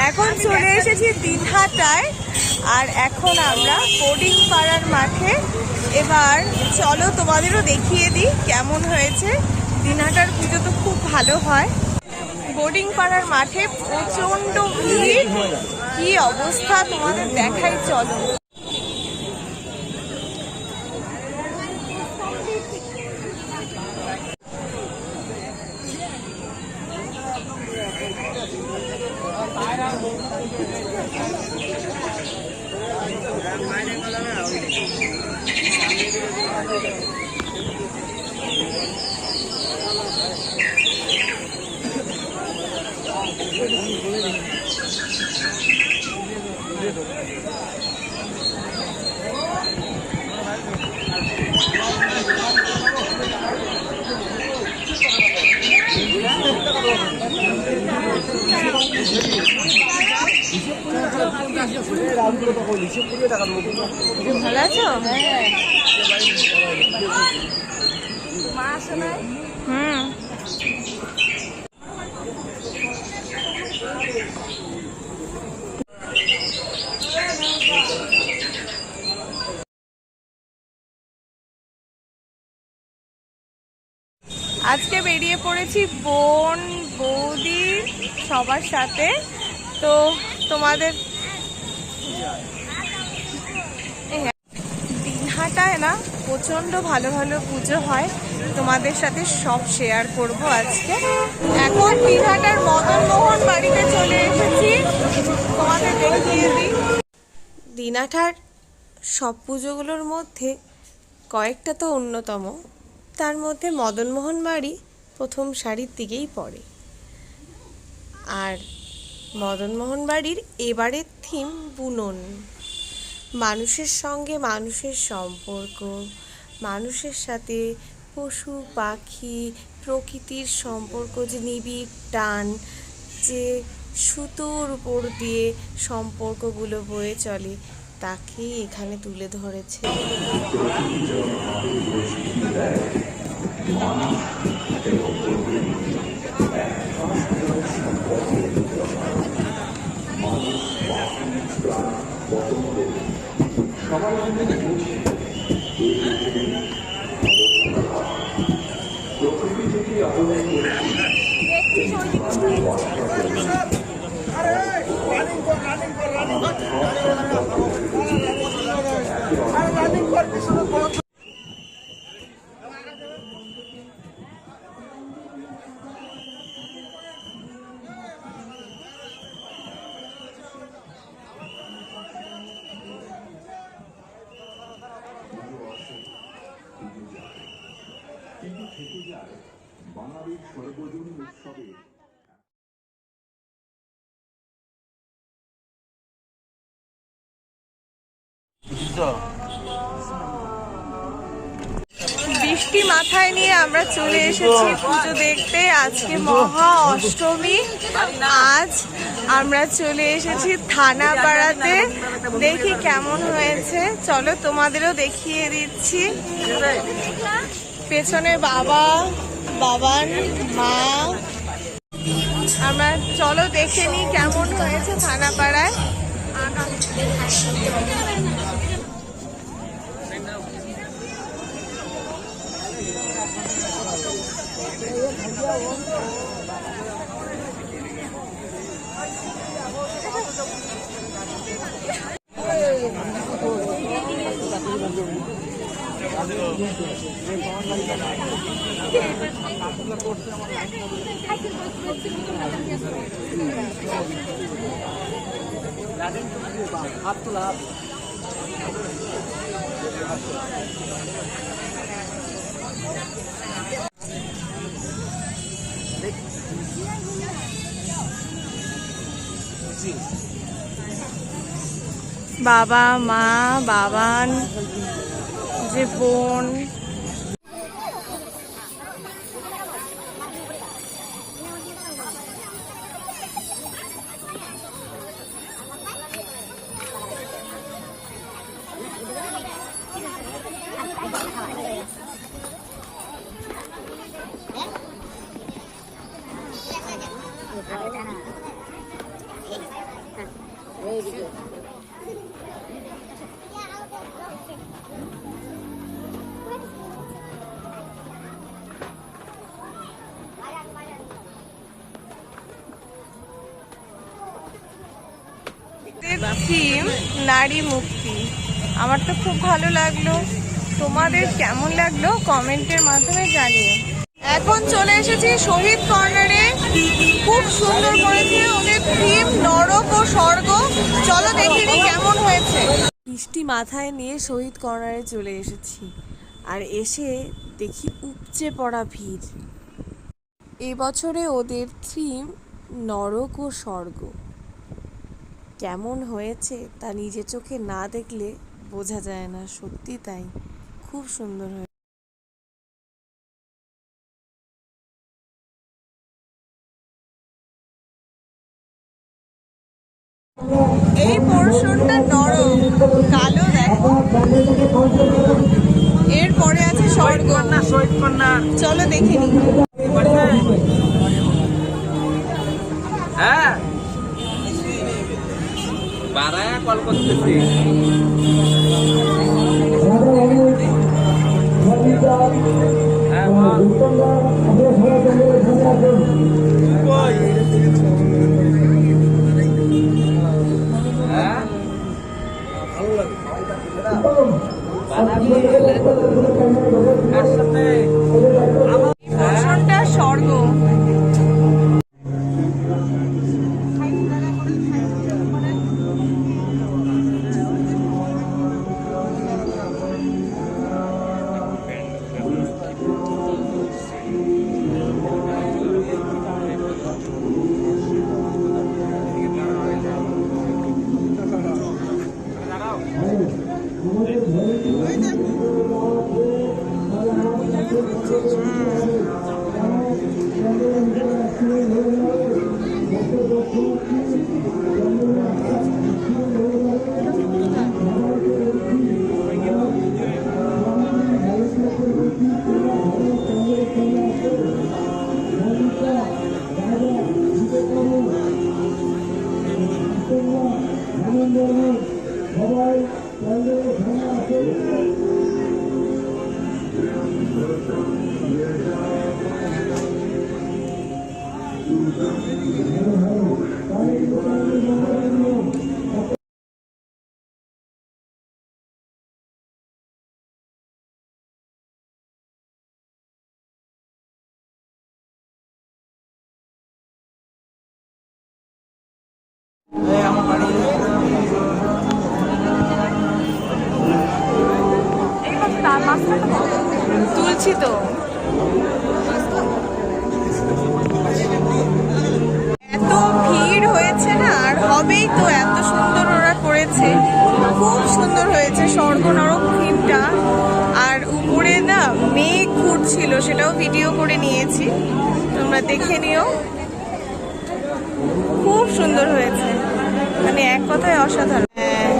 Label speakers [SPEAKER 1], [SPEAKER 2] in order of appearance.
[SPEAKER 1] এখন চলে এসেছি দিনহাটায়, আর এখন আমরা বোর্ডিং পাড়ার মাঠে। এবার চলো তোমাদেরও দেখিয়ে দিই কেমন হয়েছে। দিনহাটার পুজো তো খুব ভালো হয়। বোর্ডিং পাড়ার মাঠে প্রচন্ড ভিড়, কি অবস্থা তোমাদের দেখাই, চলো। ভালো আছো? হুম। আজকে বেরিয়ে পড়েছি বোন বৌদি সবার সাথে। তো তোমাদের দিনহাটায় না প্রচন্ড ভালো ভালো পুজো হয়, তোমাদের সাথে সব শেয়ার করব আজকে। এখন দিনহাটার মদন মোহন বাড়িতে চলে এসেছি, তোমাদের দেখিয়ে দিই। দিনহাটার সব পুজোগুলোর মধ্যে কয়েকটা তো অন্যতম, তার মধ্যে মদনমোহন বাড়ি প্রথম সারির দিকেই পড়ে। আর মদনমোহন বাড়ির এবারের থিম বুনন, মানুষের সঙ্গে মানুষের সম্পর্ক, মানুষের সাথে পশু পাখি প্রকৃতির সম্পর্ক, যে নিবিড় টান, যে সুতোর উপর দিয়ে সম্পর্কগুলো বয়ে চলে, তাকেই এখানে তুলে ধরেছে। বৃষ্টি মাথায় নিয়ে আমরা চলে এসেছি পুজো দেখতে। আজকে মহা অষ্টমী। আজ আমরা চলে এসেছি থানাপাড়াতে, দেখি কেমন হয়েছে। চলো তোমাদেরও দেখিয়ে দিচ্ছি। পেছনে বাবা, বাবান, মা। আমরা চলো দেখে নিই কেমন হয়েছে থানাপাড়ায়। বাবা, মা, বাবান, যে বোন, থিম নারী মুক্তি। আমার তো খুব ভালো লাগলো, তোমাদের কেমন লাগলো কমেন্টের মাধ্যমে জানিও। এখন চলে এসেছি শহীদ কর্নারে, খুব সুন্দর করেছে ওদের থিম নরক ও স্বর্গ। চলো দেখে নিই কেমন হয়েছে। বৃষ্টি মাথায় নিয়ে শহীদ কর্নারে চলে এসেছি, আর এসে দেখি উপচে পড়া ভিড়। এবছরে ওদের থিম নরক ও স্বর্গ। কেমন হয়েছে তা নিজে চোখে না দেখলে বোঝা যায় না, সত্যি তাই, খুব সুন্দর হয়েছে। এই পোর্শনটা নরক, কালো দেখো, এরপরে আছে স্বর্গ। চলো দেখে নিই।
[SPEAKER 2] হ্যাঁ বারায়া কল করতেছি।
[SPEAKER 1] পোর্শনটা স্বর্গ। তুলছি তো। এত ভিড় হয়েছে না, আর হবেই তো, এত সুন্দর ওরা করেছে, খুব সুন্দর হয়েছে স্বর্গ নরক থিমটা। আর উপরে না মেঘ ঘুরছিল, সেটাও ভিডিও করে নিয়েছি, তোমরা দেখে নিও। খুব সুন্দর হয়েছে, মানে এক কথায় অসাধারণ। হ্যাঁ